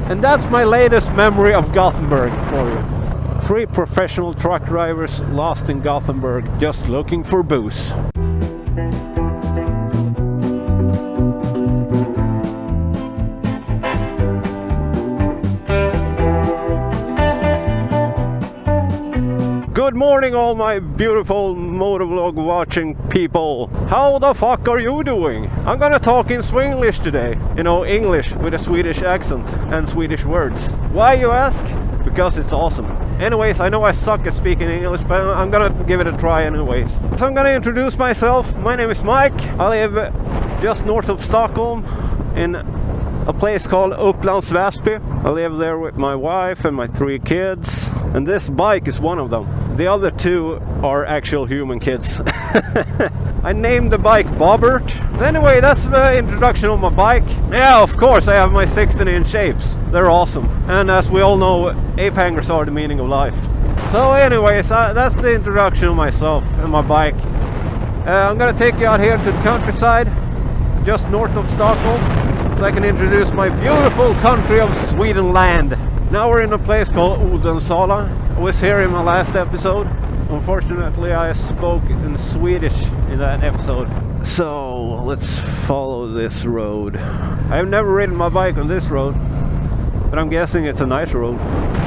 And that's my latest memory of Gothenburg for you. 3 professional truck drivers lost in Gothenburg just looking for booze. Good morning, all my beautiful Motovlog watching people. How the fuck are you doing? I'm gonna talk in Swedish today. You know, English with a Swedish accent and Swedish words. Why, you ask? Because it's awesome. Anyways, I know I suck at speaking English, but I'm gonna give it a try anyways. So I'm gonna introduce myself. My name is Mike. I live just north of Stockholm in a place called Upplands-Väsby. I live there with my wife and my 3 kids, and this bike is one of them. The other 2 are actual human kids. I named the bike Bobbert. Anyway, that's the introduction of my bike. Yeah, of course, I have my 16-inch shapes. They're awesome. And as we all know, APEHANGERs are the meaning of life. So anyways, that's the introduction of myself and my bike. I'm gonna take you out here to the countryside, just north of Stockholm, so I can introduce my beautiful country of Swedenland. Now we're in a place called Uppsala. I was here in my last episode. Unfortunately, I spoke in Swedish in that episode. So let's follow this road. I've never ridden my bike on this road, but I'm guessing it's a nice road.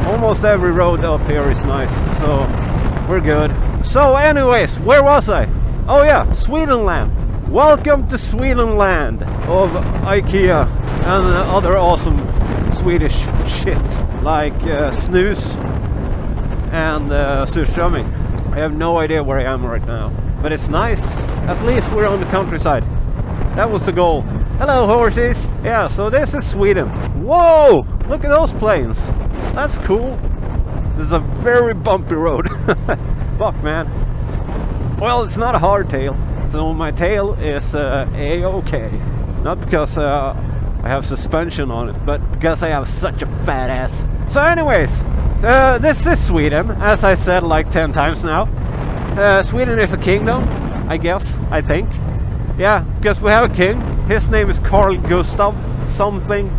Almost every road up here is nice, so we're good. So anyways, where was I? Oh yeah, Swedenland. Welcome to Swedenland of IKEA and other awesome Swedish shit like snus and surströmming. I have no idea where I am right now, but it's nice. At least we're on the countryside. That was the goal. Hello, horses. Yeah, so this is Sweden. Whoa, look at those planes. That's cool. This is a very bumpy road. Fuck, man. Well, it's not a hardtail, so my tail is a-okay. Not because I have suspension on it, but because I have such a fat ass. So anyways, this is Sweden, as I said like 10 times now. Sweden is a kingdom, I guess, I think. Yeah, because we have a king. His name is Carl Gustav something.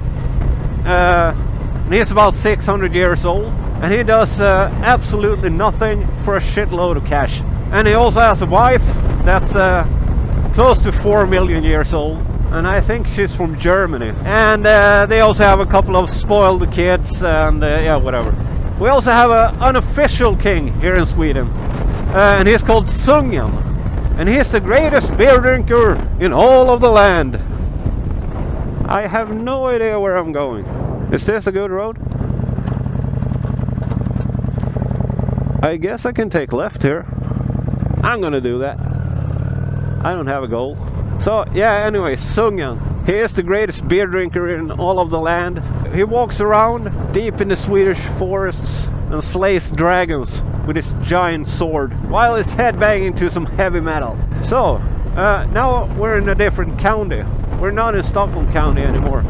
And he's about 600 years old. And he does absolutely nothing for a shitload of cash. And he also has a wife that's close to 4 million years old. And I think she's from Germany. And they also have a couple of spoiled kids and yeah, whatever. We also have an unofficial king here in Sweden. And he's called Sungen. And he's the greatest beer drinker in all of the land. I have no idea where I'm going. Is this a good road? I guess I can take left here. I'm gonna do that. I don't have a goal. So yeah, anyway, Sungen. He is the greatest beer drinker in all of the land. He walks around deep in the Swedish forests and slays dragons with his giant sword while he's headbanging to some heavy metal. So now we're in a different county. We're not in Stockholm County anymore.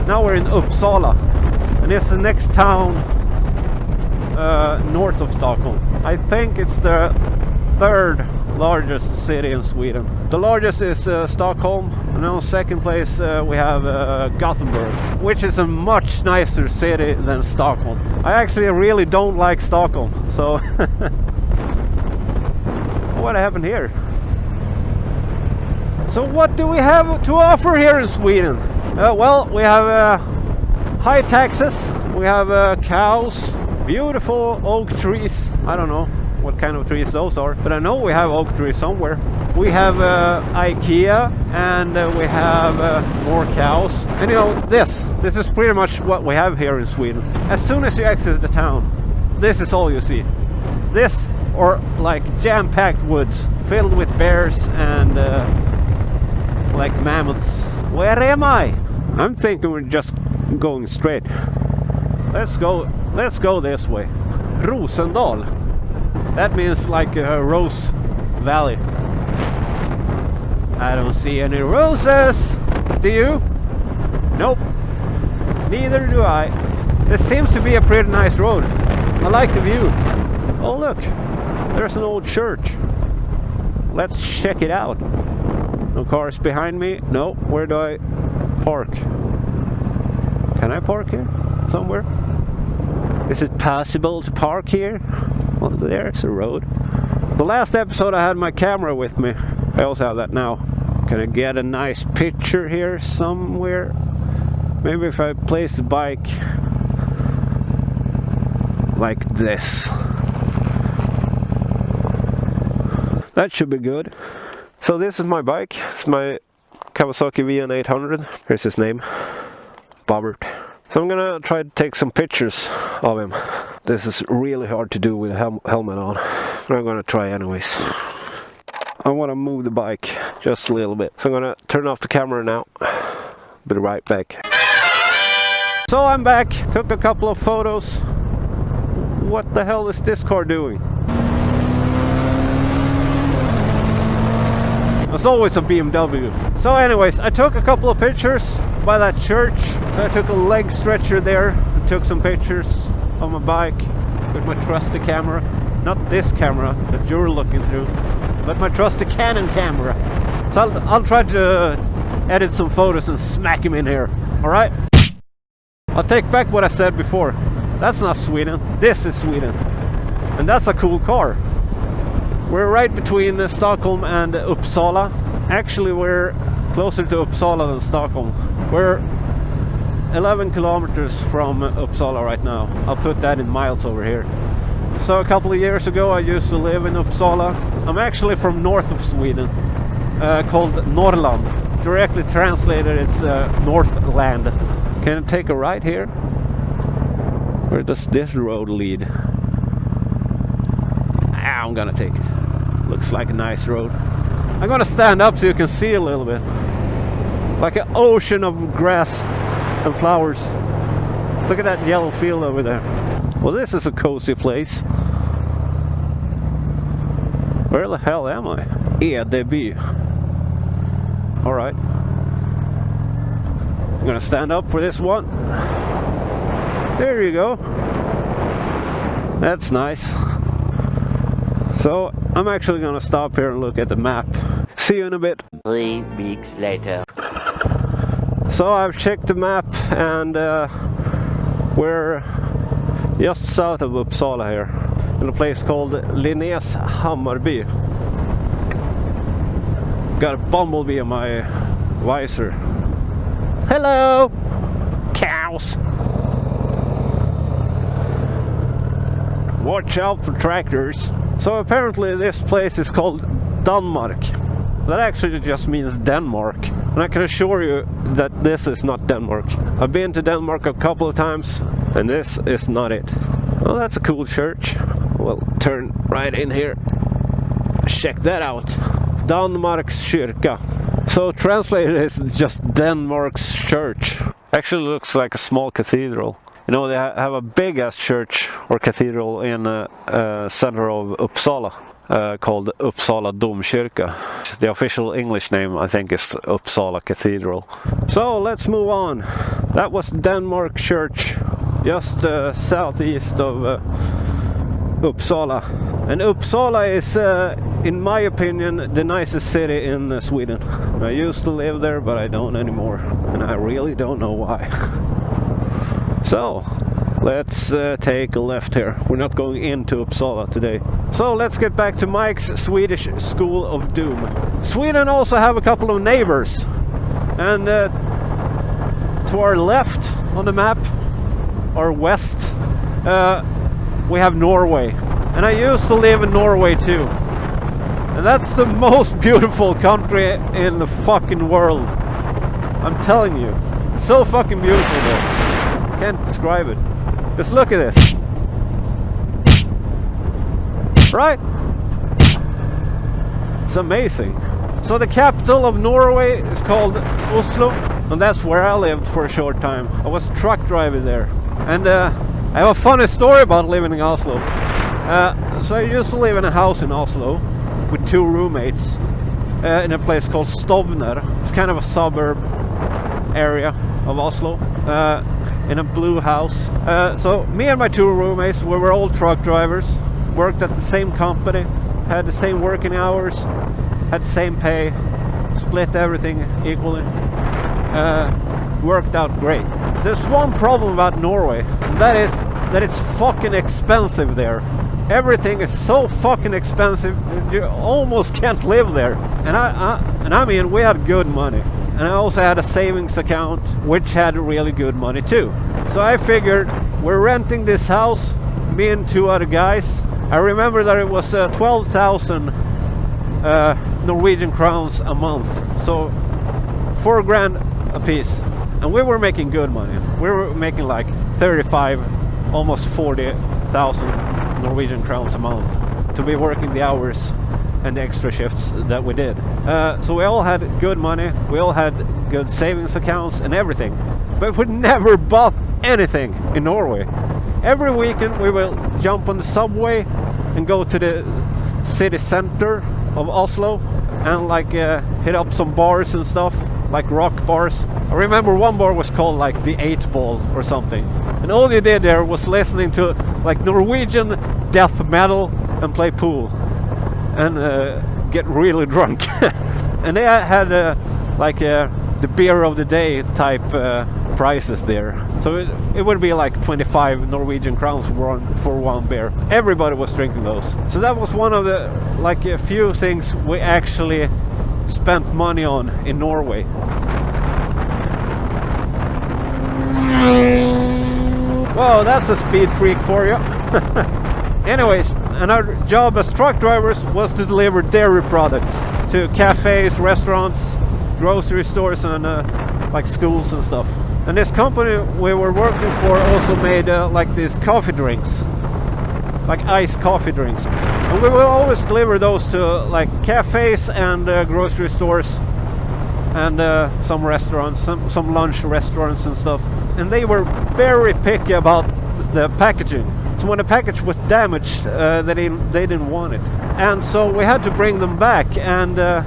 Now we're in Uppsala, and it's the next town north of Stockholm. I think it's the 3rd largest city in Sweden. The largest is Stockholm, and on second place we have Gothenburg, which is a much nicer city than Stockholm. I actually really don't like Stockholm, so what happened here? So what do we have to offer here in Sweden? Well, we have high taxes, we have cows, beautiful oak trees. I don't know what kind of trees those are, but I know we have oak trees somewhere. We have IKEA, and we have more cows. And you know, this is pretty much what we have here in Sweden. As soon as you exit the town, this is all you see. This, or like jam-packed woods filled with bears and like mammoths. Where am I? I'm thinking we're just going straight. Let's go this way. Rosendal. That means like Rose Valley. I don't see any roses. Do you? Nope. Neither do I. This seems to be a pretty nice road. I like the view. Oh look, there's an old church. Let's check it out. No cars behind me. No, where do I park? Can I park here? somewhere. Is it possible to park here? Well, there's a road. The last episode I had my camera with me. I also have that now. Can I get a nice picture here somewhere? Maybe if I place the bike like this. That should be good. So this is my bike. It's my Kawasaki VN800. Here's his name. Bobbert. So I'm gonna try to take some pictures of him. This is really hard to do with a helmet on, but I'm gonna try anyways. I want to move the bike just a little bit, so I'm gonna turn off the camera now. Be right back. So I'm back, took a couple of photos. What the hell is this car doing? It's always a BMW. So anyways, I took a couple of pictures by that church. So I took a leg stretcher there and took some pictures of my bike with my trusty camera. Not this camera that you're looking through, but my trusty Canon camera. So I'll try to edit some photos and smack him in here. Alright? I'll take back what I said before. That's not Sweden. This is Sweden. And that's a cool car. We're right between Stockholm and Uppsala. Actually, we're closer to Uppsala than Stockholm. We're 11 kilometers from Uppsala right now. I'll put that in miles over here. So a couple of years ago I used to live in Uppsala. I'm actually from north of Sweden, called Norrland. Directly translated, it's Northland. Can I take a right here? Where does this road lead? I'm gonna take it. Looks like a nice road. I'm gonna stand up so you can see a little bit. Like an ocean of grass and flowers. Look at that yellow field over there. Well, this is a cozy place. Where the hell am I? Edeby. Alright. I'm gonna stand up for this one. There you go. That's nice. So I'm actually gonna stop here and look at the map. See you in a bit. 3 weeks later. So I've checked the map and we're just south of Uppsala here, in a place called Linnés Hammarby. Got a bumblebee on my visor. Hello! Cows! Watch out for tractors. So apparently this place is called Danmark. That actually just means Denmark. And I can assure you that this is not Denmark. I've been to Denmark a couple of times and this is not it. Well, that's a cool church. We'll turn right in here. Check that out. Danmarks kyrka. So translated it's just Denmark's church. Actually looks like a small cathedral. You know, they have a big ass church or cathedral in the center of Uppsala called Uppsala Domkyrka. The official English name I think is Uppsala Cathedral. So let's move on. That was Denmark Church, just southeast of Uppsala. And Uppsala is, in my opinion, the nicest city in Sweden. I used to live there, but I don't anymore. And I really don't know why. So, let's take a left here. We're not going into Uppsala today. So, let's get back to Mike's Swedish School of Doom. Sweden also have a couple of neighbors. And to our left on the map, or west, we have Norway. And I used to live in Norway too. And that's the most beautiful country in the fucking world. I'm telling you. It's so fucking beautiful there. Can't describe it. Just look at this. Right? It's amazing. So the capital of Norway is called Oslo, and that's where I lived for a short time. I was a truck driver there. And I have a funny story about living in Oslo. So I used to live in a house in Oslo with 2 roommates in a place called Stovner. It's kind of a suburb area of Oslo. In a blue house. So me and my 2 roommates, we were all truck drivers, worked at the same company, had the same working hours, had the same pay, split everything equally. worked out great. There's one problem about Norway, and that is that it's fucking expensive there. Everything is so fucking expensive, you almost can't live there. And I mean, we had good money. And I also had a savings account, which had really good money too. So I figured, we're renting this house, me and 2 other guys. I remember that it was 12,000 Norwegian crowns a month. So 4 grand a piece. And we were making good money. We were making like 35, almost 40,000 Norwegian crowns a month to be working the hours and the extra shifts that we did. So we all had good money, we all had good savings accounts and everything, but we never bought anything in Norway. Every weekend we will jump on the subway and go to the city center of Oslo and like hit up some bars and stuff, like rock bars. I remember one bar was called like the 8 Ball or something, and all you did there was listening to like Norwegian death metal and play pool and get really drunk. And they had like the beer of the day type prices there, so it would be like 25 Norwegian crowns for one beer. Everybody was drinking those, so that was one of the like a few things we actually spent money on in Norway. Well, that's a speed freak for you. Anyways, and our job as truck drivers was to deliver dairy products to cafes, restaurants, grocery stores, and like schools and stuff. And this company we were working for also made like these coffee drinks, like iced coffee drinks. And we will always deliver those to like cafes and grocery stores and some restaurants, some lunch restaurants and stuff. And they were very picky about the packaging. So when the package was damaged, they didn't want it, and so we had to bring them back, and the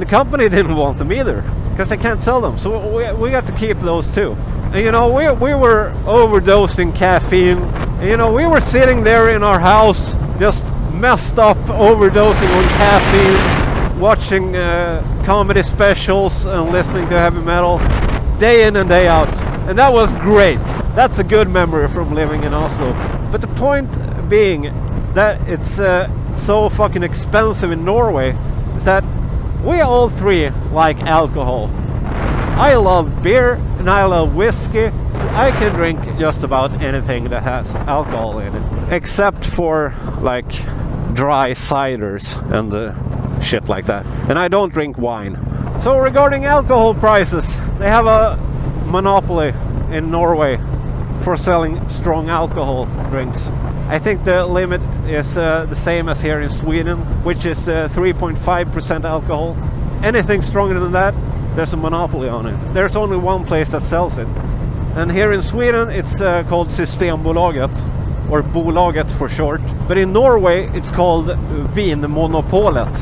company didn't want them either because they can't sell them. So we got to keep those too. And you know, we were overdosing caffeine. And, you know, we were sitting there in our house, just messed up, overdosing on caffeine, watching comedy specials and listening to heavy metal, day in and day out, and that was great. That's a good memory from living in Oslo. But the point being that it's so fucking expensive in Norway is that we all 3 like alcohol. I love beer and I love whiskey. I can drink just about anything that has alcohol in it, except for like dry ciders and shit like that. And I don't drink wine. So regarding alcohol prices, they have a monopoly in Norway for selling strong alcohol drinks. I think the limit is the same as here in Sweden, which is 3.5% alcohol. Anything stronger than that, there's a monopoly on it. There's only one place that sells it. And here in Sweden it's called Systembolaget, or Bolaget for short. But in Norway it's called Vinmonopolet.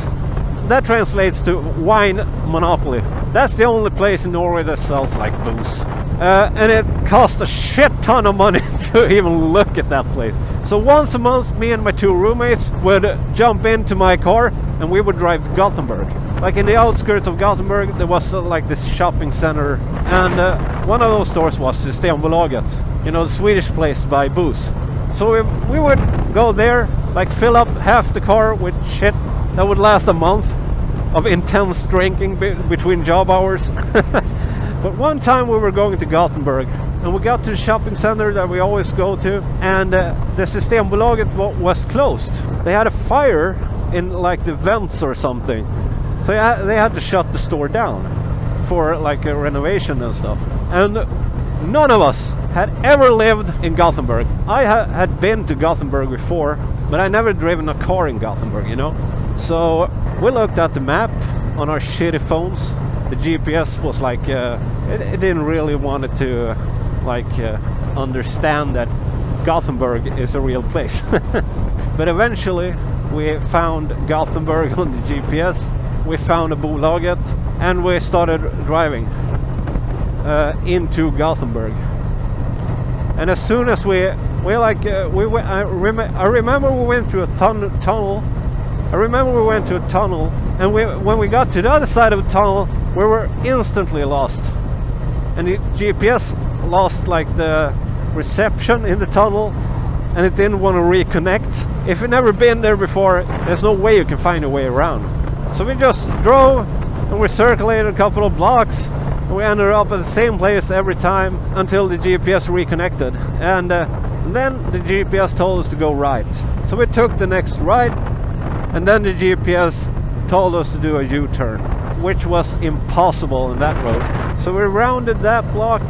That translates to wine monopoly. That's the only place in Norway that sells like booze. And it costs a shit ton of money to even look at that place. So once a month, me and my 2 roommates would jump into my car and we would drive to Gothenburg. Like in the outskirts of Gothenburg, there was like this shopping center, and one of those stores was Systembolaget, you know, the Swedish place to buy booze. So we would go there, like fill up half the car with shit that would last a month of intense drinking between job hours. But one time we were going to Gothenburg and we got to the shopping center that we always go to, and the Systembolaget was closed. They had a fire in like the vents or something, so they had to shut the store down for like a renovation and stuff. And none of us had ever lived in Gothenburg. I had been to Gothenburg before, but I never driven a car in Gothenburg, you know. So we looked at the map on our shitty phones. The GPS was like it didn't really want it to understand that Gothenburg is a real place. But eventually we found Gothenburg on the GPS. We found a Bolaget and we started driving into Gothenburg. And as soon as I remember we went through a tunnel. I remember we went to a tunnel, and when we got to the other side of the tunnel, we were instantly lost. and the GPS lost like the reception in the tunnel, and it didn't want to reconnect. If you've never been there before, there's no way you can find a way around. So we just drove and we circulated a couple of blocks, and we ended up at the same place every time until the GPS reconnected. And then the GPS told us to go right. So we took the next right, and then the GPS told us to do a U-turn, which was impossible in that road. So we rounded that block,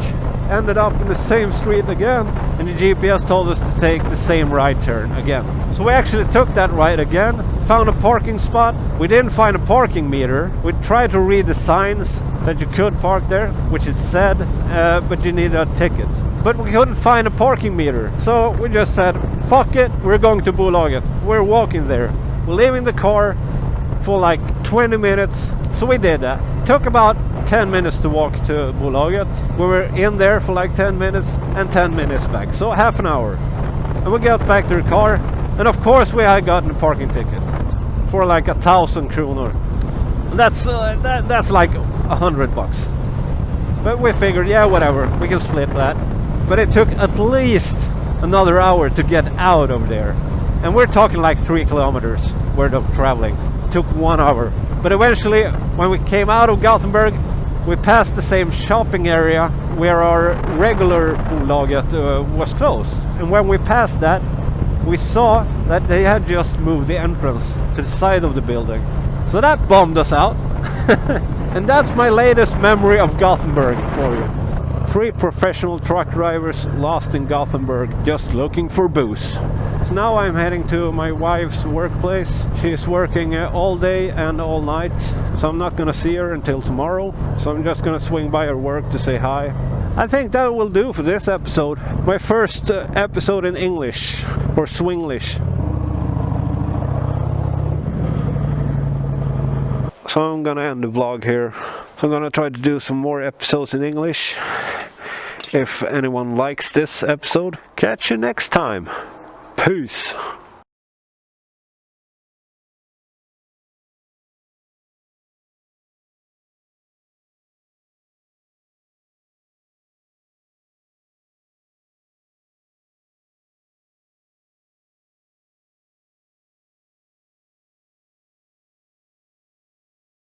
ended up in the same street again, and the GPS told us to take the same right turn again. So we actually took that right again, found a parking spot. We didn't find a parking meter. We tried to read the signs that you could park there, which it said, but you needed a ticket. But we couldn't find a parking meter. So we just said, fuck it, we're going to Bolaget. We're walking there. We're leaving the car for like 20 minutes. So we did that. Took about 10 minutes to walk to Bolaget. We were in there for like 10 minutes and 10 minutes back. So half an hour. And we got back to the car. And of course we had gotten a parking ticket for like 1,000 kronor. And that's like $100. But we figured, yeah, whatever, we can split that. But it took at least another hour to get out of there. And we're talking like 3 kilometers worth of traveling. It took 1 hour. But eventually, when we came out of Gothenburg, we passed the same shopping area where our regular Bolaget was closed. And when we passed that, we saw that they had just moved the entrance to the side of the building. So that bummed us out. And that's my latest memory of Gothenburg for you. 3 professional truck drivers lost in Gothenburg just looking for booze. So now I'm heading to my wife's workplace. She's working all day and all night, so I'm not gonna see her until tomorrow. So I'm just gonna swing by her work to say hi. I think that will do for this episode. My first episode in English, or Swinglish. So I'm gonna end the vlog here. So I'm gonna try to do some more episodes in English. If anyone likes this episode, catch you next time. Peace.